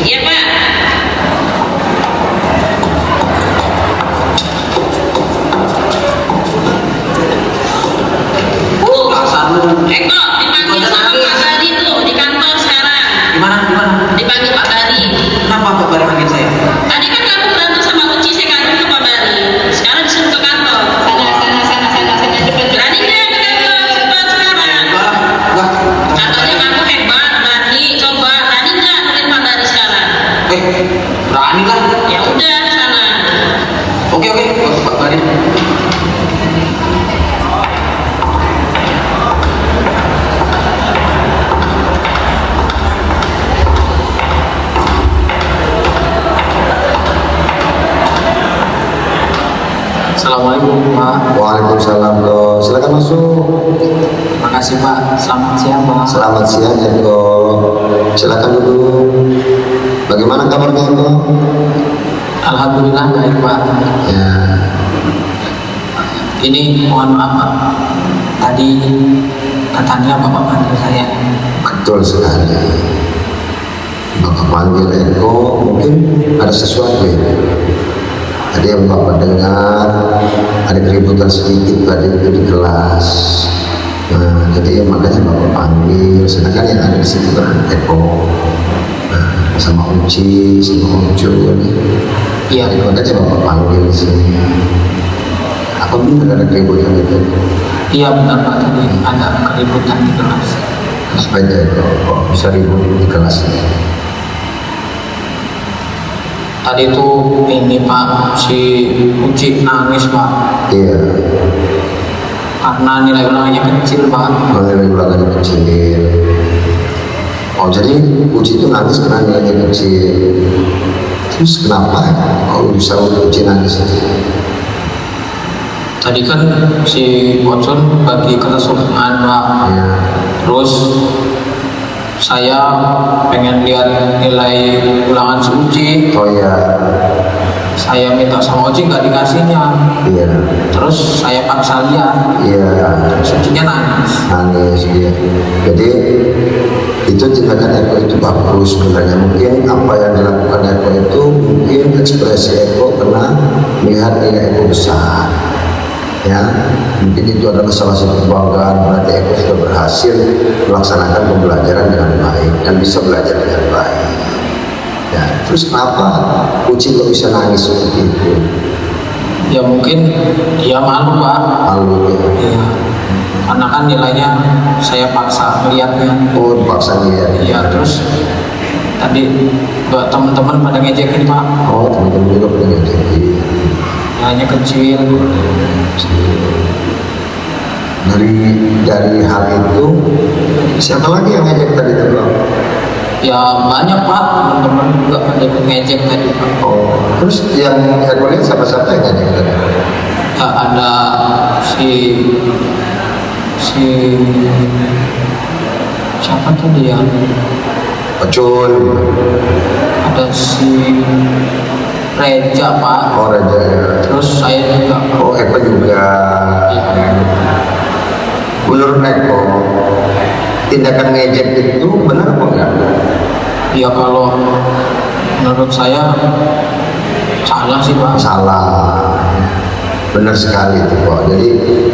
Iya Pak. Eko, dipanggil sama Pak Bari tuh di kantor sekarang. Gimana? Dipanggil Pak Bari. Kenapa Pak Bari panggil saya? Tadi kan kamu berantem sama Uci, saya kantor ke Pak Bari. Sekarang disuruh ke kantor. Sana, cepet. Berani nggak ke kantor? Cepat sekarang. Wah. Katanya kamu hebat, berani. Coba, berani nggak nulis Pak Bari sekarang? Berani lah. Ya udah, sana. Oke, Pak Bari. Assalamualaikum Pak. Waalaikumsalam Bro. Silakan masuk. Makasih Pak. Selamat siang Pak. Selamat siang ya Bro. Silakan dulu. Bagaimana kabarnya Bro? Alhamdulillah baik Pak. Ya. Ini mohon maaf Pak. Tadi katanya Bapak panggil saya. Betul sekali. Bapak panggil Eko, mungkin ada sesuatu ya. Tadi yang Bapak dengar ada keributan sedikit tadi itu di kelas. Nah, jadi makanya Bapak panggil. Sedangkan yang ada di situ kan Eko, sama Uci, sama Ucun. Iya. Makanya Bapak panggil di sini. Apa benar ada keributan itu? Iya benar Pak, tadi ada keributan di kelas. Supaya kok bisa ribut di kelas ini? Tadi tuh ini Pak, si Uci nangis Pak. Iya. Karena nilai ulangannya kecil Pak. Nilai ulangannya kecil. Oh jadi Uci itu nangis karena nilainya kecil. Terus kenapa? Kalau bisa Uci nangis? Tadi kan si Ocon bagi kesesuaian Pak. Iya. Terus saya pengen lihat nilai ulangan si Uci. Oh iya. Saya minta sama Uci nggak dikasihnya. Iya. Terus saya paksa lihat. Iya. Terus Ucinya nangis. Nangis iya. Jadi itu tindakan Eko itu bagus sebenarnya. Mungkin apa yang dilakukan Eko itu mungkin ekspresi Eko karena melihat nilai Eko besar, ya mungkin itu adalah salah satu kebanggaan, berarti Eko sudah berhasil melaksanakan pembelajaran dengan baik dan bisa belajar dengan baik. Ya, terus kenapa Uci kok bisa nangis seperti itu? Ya mungkin dia malu Pak. Malu ya. Karena kan nilainya saya paksa melihatnya. Oh, dipaksa lihat. Iya, terus tadi buat teman-teman pada ngejekin Pak. Oh, teman-teman juga pada ngejekin. Nilainya kecil. Dari hal itu siapa lagi yang ngejek tadi itu? Ya banyak Pak, teman-teman juga pada ngejek tadi Pak. Oh, terus yang Eko lihat siapa-siapa yang ngejek tadi? Ya, ada si siapa tadi ya? Pecun. Ada si Reja Pak. Oh, Reja ya. Terus saya juga. Oh, Eko juga. Menurut Eko, tindakan ngejek itu benar apa enggak? Ya kalau menurut saya salah sih Pak. Salah. Benar sekali itu Pak. Jadi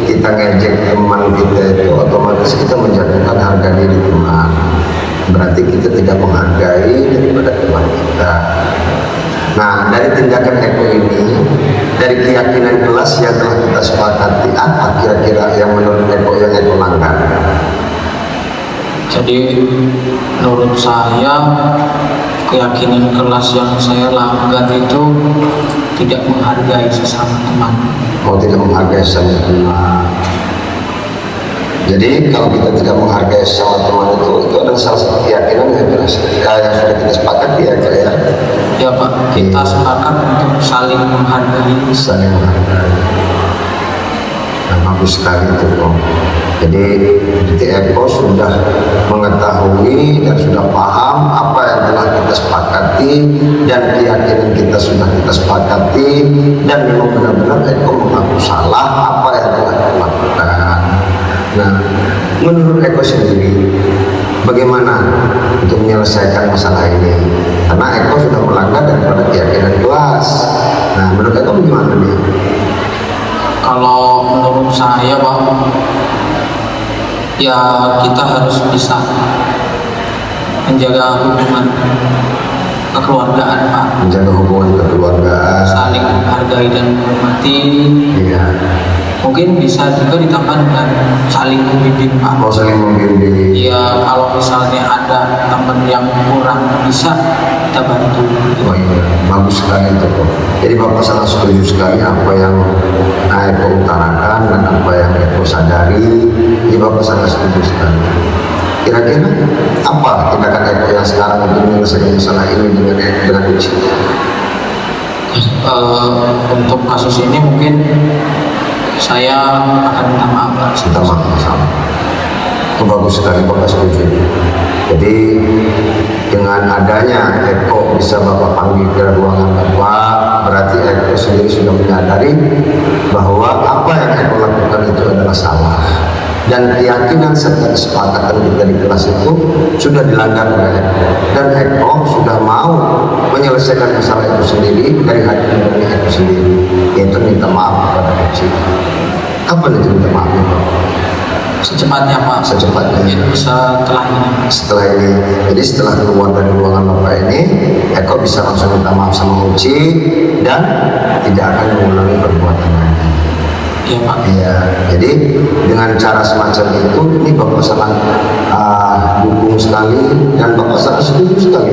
kita ngejek teman kita itu otomatis kita menjatuhkan harga diri teman. Berarti kita tidak menghargai daripada teman kita. Nah, dari tindakan Eko ini, dari keyakinan kelas yang telah kita sepakati, apa kira-kira yang menurut Eko yang Eko langgar? Jadi menurut saya keyakinan kelas yang saya langgar itu tidak menghargai sesama teman. Oh, tidak menghargai sesama teman. Jadi kalau kita tidak menghargai sesama teman itu adalah salah satu keyakinan yang sudah kita sepakati ya Kak ya. Ya Pak, kita sepakat untuk saling menghargai. Saling menghargai. Nah, bagus sekali itu Pak. Jadi Eko sudah mengetahui dan sudah paham apa yang telah kita sepakati dan keyakinan kita sudah kita sepakati, dan memang benar-benar Eko mengaku salah apa yang telah kita lakukan. Nah, menurut Eko sendiri, bagaimana untuk menyelesaikan masalah ini? Karena Eko sudah melanggar daripada keyakinan kelas. Nah, menurut Eko bagaimana nih? Kalau menurut saya Pak, ya kita harus bisa menjaga hubungan kekeluargaan Pak. Menjaga hubungan kekeluargaan. Saling menghargai dan menghormati. Iya. Mungkin bisa juga ditambah dengan saling membimbing Pak. Oh, saling membimbing. Iya, kalau misalnya ada teman yang kurang bisa kita bantu. Oh iya, bagus sekali itu Pak. Jadi Bapak sangat setuju sekali apa yang Eko utarakan dan apa yang Eko sadari. Jadi Bapak sangat setuju sekali. Kira-kira apa tindakan Eko yang sekarang untuk menyelesaikan masalah ini dengan Uci? Untuk kasus ini mungkin saya akan minta maaf. Minta maaf sama. Itu bagus sekali Bapak setuju. Jadi dengan adanya Eko bisa Bapak panggil ke ruangan Bapak, berarti Eko sendiri sudah menyadari bahwa apa yang Eko lakukan itu adalah salah, dan keyakinan serta kesepakatan kita di kelas itu sudah dilanggar oleh Eko, dan Eko sudah mau menyelesaikan masalah itu sendiri dari hati nurani Eko sendiri, yaitu minta maaf kepada Uci. Kapan itu minta maafnya Pak? Secepatnya Pak. Secepatnya. Setelah ini. Setelah ini. Jadi setelah keluar dari ruangan Bapak ini, Eko bisa langsung minta maaf sama Uci dan tidak akan mengulangi perbuatan lagi. Iya Pak. Iya. Jadi dengan cara semacam itu, ini Bapak sangat dukung sekali dan Bapak sangat setuju sekali.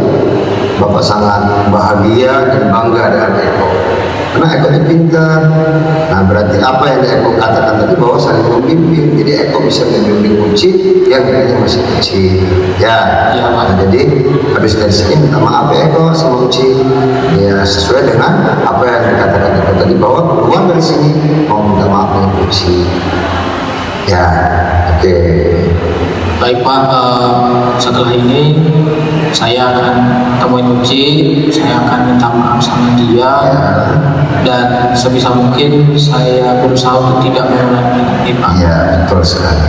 Bapak sangat bahagia dan bangga dengan Eko. Karena Eko ini pintar. Nah, berarti apa yang Eko katakan tadi bahwa saling membimbing. Jadi Eko bisa membimbing Uci yang nilainya masih kecil. Ya. Nah, jadi habis dari sini minta maaf ya Eko sama Uci. Ya sesuai dengan apa yang dikatakan Eko tadi bahwa keluar dari sini mau minta maaf dengan Uci. Ya, oke. Baik Pak, setelah ini saya akan temuin Uci, saya akan minta maaf sama dia, dan sebisa mungkin saya berusaha untuk tidak mengulangi lagi Pak. Iya, betul sekali.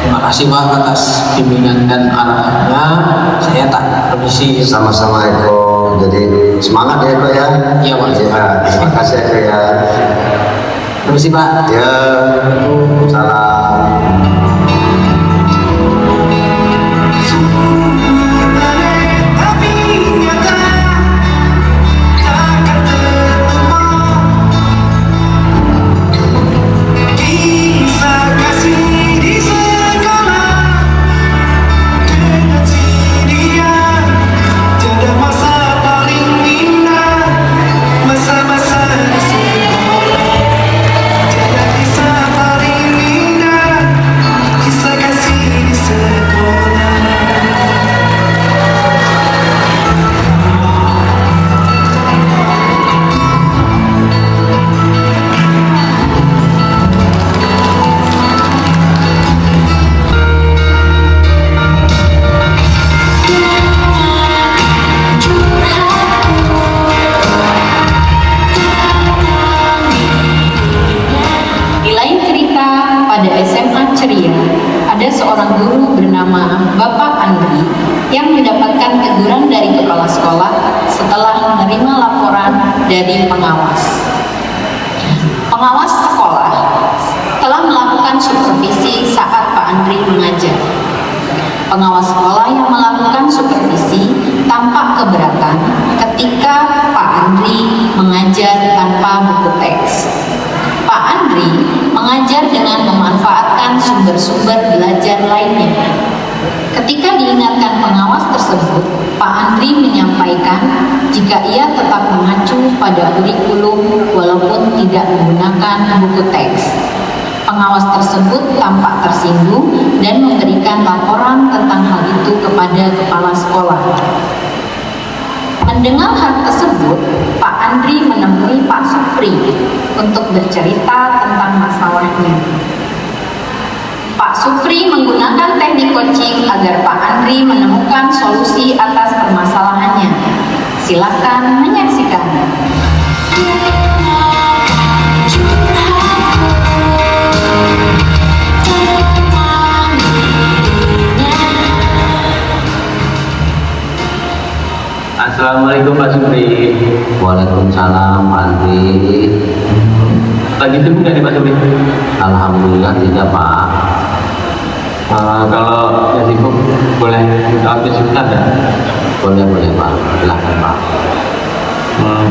Terima kasih Pak atas bimbingan dan arahannya. Saya tak permisi. Sama-sama Eko. jadi semangat ya Pak ya. Iya, Pak. Ya, terima kasih ya Pak ya. Terima kasih Pak. Ya, salam. Pada SMA Ceria, ada seorang guru bernama Bapak Andri yang mendapatkan teguran dari kepala sekolah setelah menerima laporan dari pengawas. Pengawas sekolah telah melakukan supervisi saat Pak Andri mengajar. Pengawas sekolah yang melakukan supervisi tampak keberatan ketika Pak Andri mengajar tanpa buku teks. Pak Andri mengajar dengan memanfaatkan sumber-sumber belajar lainnya. Ketika diingatkan pengawas tersebut, Pak Andri menyampaikan jika ia tetap mengacu pada kurikulum walaupun tidak menggunakan buku teks. Pengawas tersebut tampak tersinggung dan memberikan laporan tentang hal itu kepada kepala sekolah. Mendengar hal tersebut, Pak Andri menemui Pak Supri untuk bercerita tentang masalahnya. Pak Supri menggunakan teknik coaching agar Pak Andri menemukan solusi atas permasalahannya. Silakan menyaksikan. Assalamualaikum Pak Supri. Waalaikumsalam Pak Andri. Lagi sibuk nggak nih Pak Supri? Alhamdulillah tidak Pak. Kalau nggak sibuk boleh minta waktu sebentar nggak? Boleh Pak, silahkan Pak.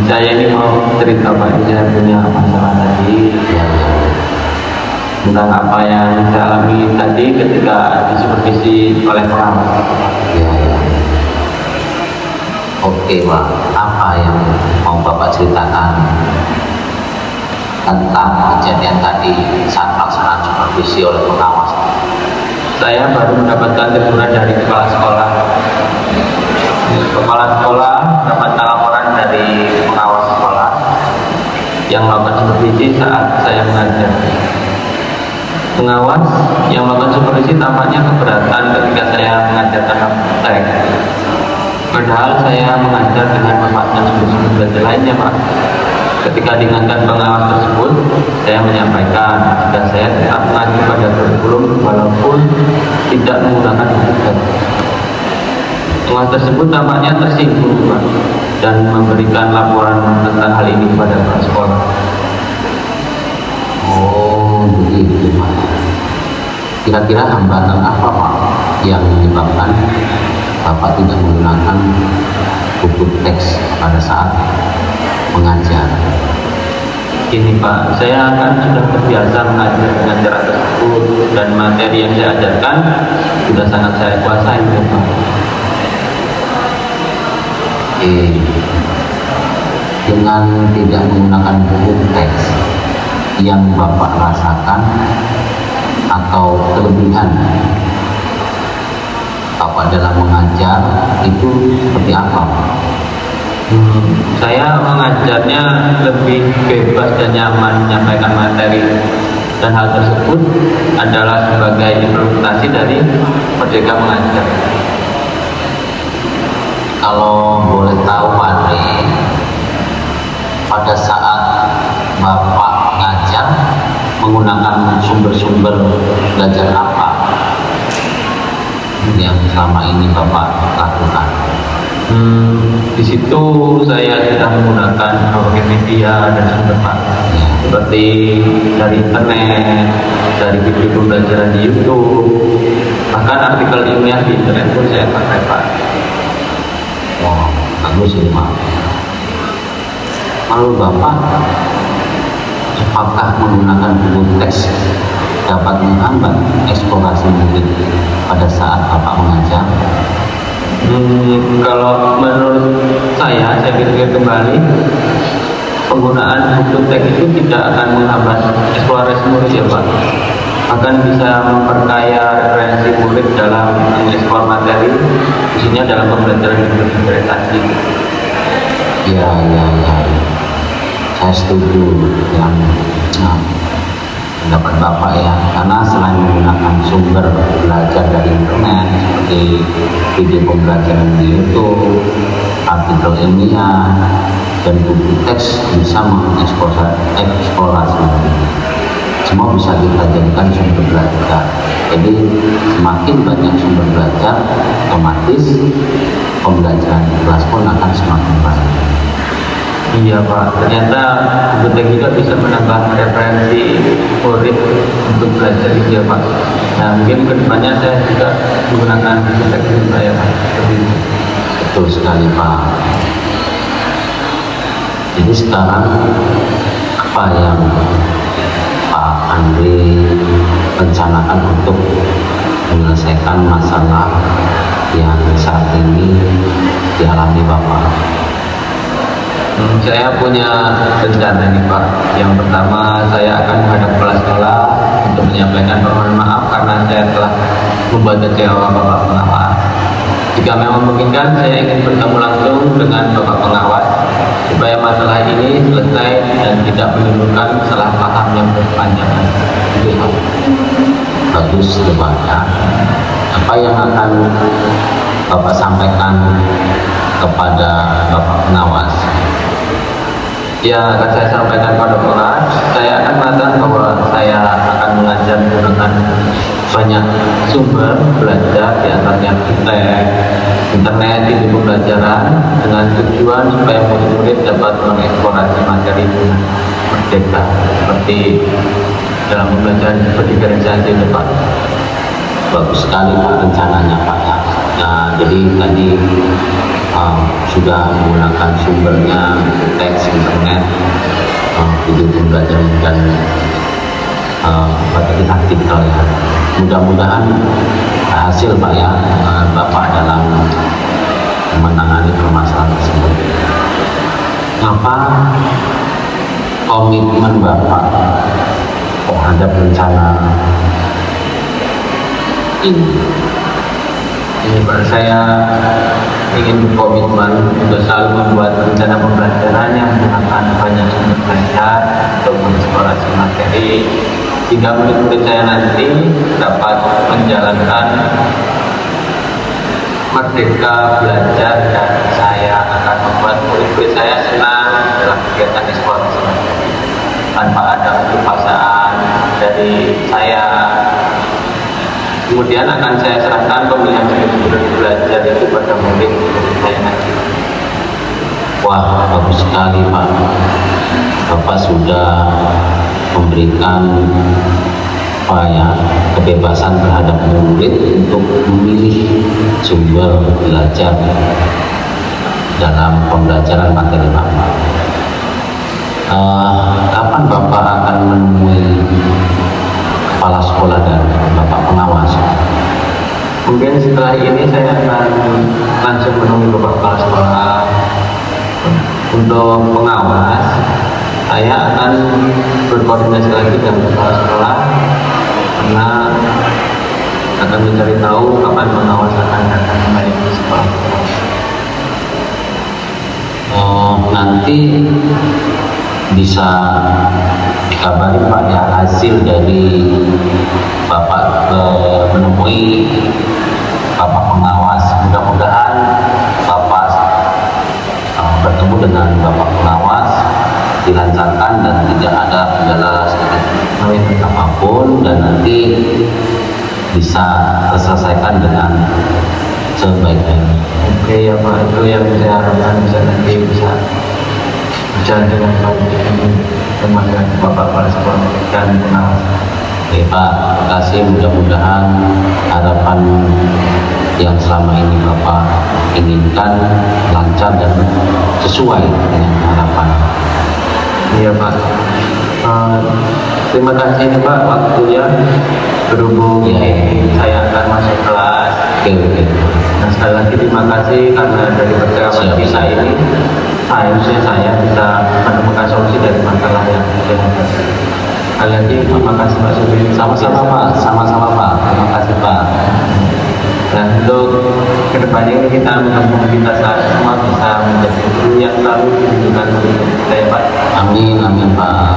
Saya ini mau cerita Pak, saya punya masalah tadi tentang apa yang saya alami tadi ketika disupervisi oleh pengawas. Ya. Oke Pak, apa yang mau Bapak ceritakan tentang kejadian tadi saat pelaksanaan supervisi oleh pengawas? Saya baru mendapatkan teguran dari kepala sekolah. Kepala sekolah mendapatkan laporan dari pengawas sekolah yang melakukan supervisi saat saya mengajar. Pengawas yang melakukan supervisi tampaknya keberatan ketika saya mengajarkan teks. Padahal saya mengajar dengan memanfaatkan sumber-sumber belajar lainnya Pak. Ketika diingatkan pengawas tersebut, saya menyampaikan jika saya tetap mengacu pada kurikulum walaupun tidak menggunakan buku teks. Pengawas tersebut tampaknya tersinggung Pak, dan memberikan laporan tentang hal ini kepada kepala sekolah. Oh begitu Pak. Kira-kira hambatan apa Pak yang menyebabkan Bapak tidak menggunakan buku teks pada saat mengajar? Ini Pak, saya kan sudah terbiasa mengajar dengan cara tersebut dan materi yang saya ajarkan sudah sangat saya kuasai Pak. Dengan tidak menggunakan buku teks yang Bapak rasakan atau kelebihan Bapak dalam mengajar itu seperti apa? Saya mengajarnya lebih bebas dan nyaman menyampaikan materi, dan hal tersebut adalah sebagai implementasi dari Merdeka Mengajar. Kalau boleh tahu Pak Andri, pada saat Bapak mengajar menggunakan sumber-sumber belajar apa yang selama ini Bapak lakukan? Di situ saya sudah menggunakan berbagai media dan sumber seperti dari internet, dari video pembelajaran di YouTube, bahkan artikel ilmiah di internet pun saya pakai Pak. Wah, bagus ini Pak. Kalau Bapak, apakah menggunakan buku teks dapat menghambat eksplorasi murid pada saat Bapak mengajar? Kalau menurut saya pikir kembali, penggunaan buku teks itu tidak akan menghambat eksplorasi murid ya Pak. Akan bisa memperkaya referensi murid dalam mengeksplor materi, khususnya dalam pembelajaran interpretasi. Ya. Saya setuju yang pendapat Bapak ya, karena selain menggunakan sumber belajar dari internet seperti video pembelajaran di YouTube, artikel ilmiah, dan buku teks bisa mengeksplorasi. Semua bisa kita jadikan sumber belajar. Jadi semakin banyak sumber belajar, otomatis pembelajaran di kelas pun akan semakin baik. Iya Pak, ternyata buku teks juga bisa menambah referensi murid untuk belajar ya Pak. Nah mungkin kedepannya saya juga menggunakan buku teks itu ya Pak. Betul sekali Pak. Jadi sekarang apa yang Pak Andri rencanakan untuk menyelesaikan masalah yang saat ini dialami Bapak? Saya punya rencana nih Pak. Yang pertama, saya akan menghadap kepala sekolah untuk menyampaikan permohonan maaf karena saya telah membuat kecewa Bapak pengawas. Jika memang memungkinkan, saya ingin bertemu langsung dengan Bapak pengawas supaya masalah ini selesai dan tidak menimbulkan salah paham yang berkepanjangan. Itu Pak. Bagus Bapak ya. Apa yang akan Bapak sampaikan kepada Bapak pengawas? Ya, akan saya sampaikan pada pengawas, saya akan mengatakan bahwa saya akan mengajar menggunakan banyak sumber belajar, di antaranya internet, video pembelajaran, dengan tujuan supaya murid-murid dapat mengeksplorasi materi dengan merdeka, seperti dalam pembelajaran berdiferensiasi depan. Bagus sekali Pak rencananya Pak ya. Nah, jadi tadi sudah menggunakan sumbernya teks internet, video pembelajaran dan artikel ya. Mudah-mudahan hasil Pak ya Bapak dalam menangani permasalahan tersebut. Apa komitmen Bapak terhadap rencana ini Pak, saya ingin berkomitmen untuk selalu membuat rencana pembelajaran yang menggunakan banyak sumber belajar untuk mengeksplorasi materi, sehingga murid-murid saya nanti dapat menjalankan merdeka belajar, dan saya akan membuat murid-murid saya senang dalam kegiatan eksplorasi materi tanpa ada unsur paksaan dari saya. Kemudian akan saya serahkan pemilihan sumber belajar itu pada murid saya nanti. Wah, bagus sekali Pak. Bapak sudah memberikan kebebasan terhadap murid untuk memilih sumber belajar dalam pembelajaran materi Bapak. Kapan Bapak akan menemui kepala sekolah dan Bapak pengawas? Mungkin setelah ini saya akan langsung menemui Bapak kepala sekolah. Untuk pengawas, saya akan berkoordinasi lagi dengan kepala sekolah karena akan mencari tahu kapan pengawas akan datang kembali ke sekolah. Nanti bisa dikabari Pak ya hasil dari Bapak menemui Bapak pengawas. Mudah-mudahan Bapak bertemu dengan Bapak pengawas dilancarkan dan tidak ada kendala sedikit apapun, dan nanti bisa terselesaikan dengan sebaik-baiknya. Iya Pak, itu yang saya harapkan bisa nanti bisa berjalan dengan baik teman dan Bapak Kepala Sekolah dan pengawas. Oke Pak, terima kasih. Mudah-mudahan harapan yang selama ini Bapak inginkan lancar dan sesuai dengan harapan. Iya Pak. Terima kasih Pak waktunya, berhubung saya akan masuk kelas. Oke. Nah, sekali lagi terima kasih karena dari percakapan kita ini harusnya saya bisa menemukan solusi dari masalah yang ada. Sekali lagi terima kasih Pak Subin. Sama-sama Pak, sama-sama Pak. Terima kasih Pak. Dan untuk kedepannya ini kita mudah-mudahan kita semua bisa menjadi guru yang selalu ditunjukkan untuk kita ya Pak. Amin, amin Pak.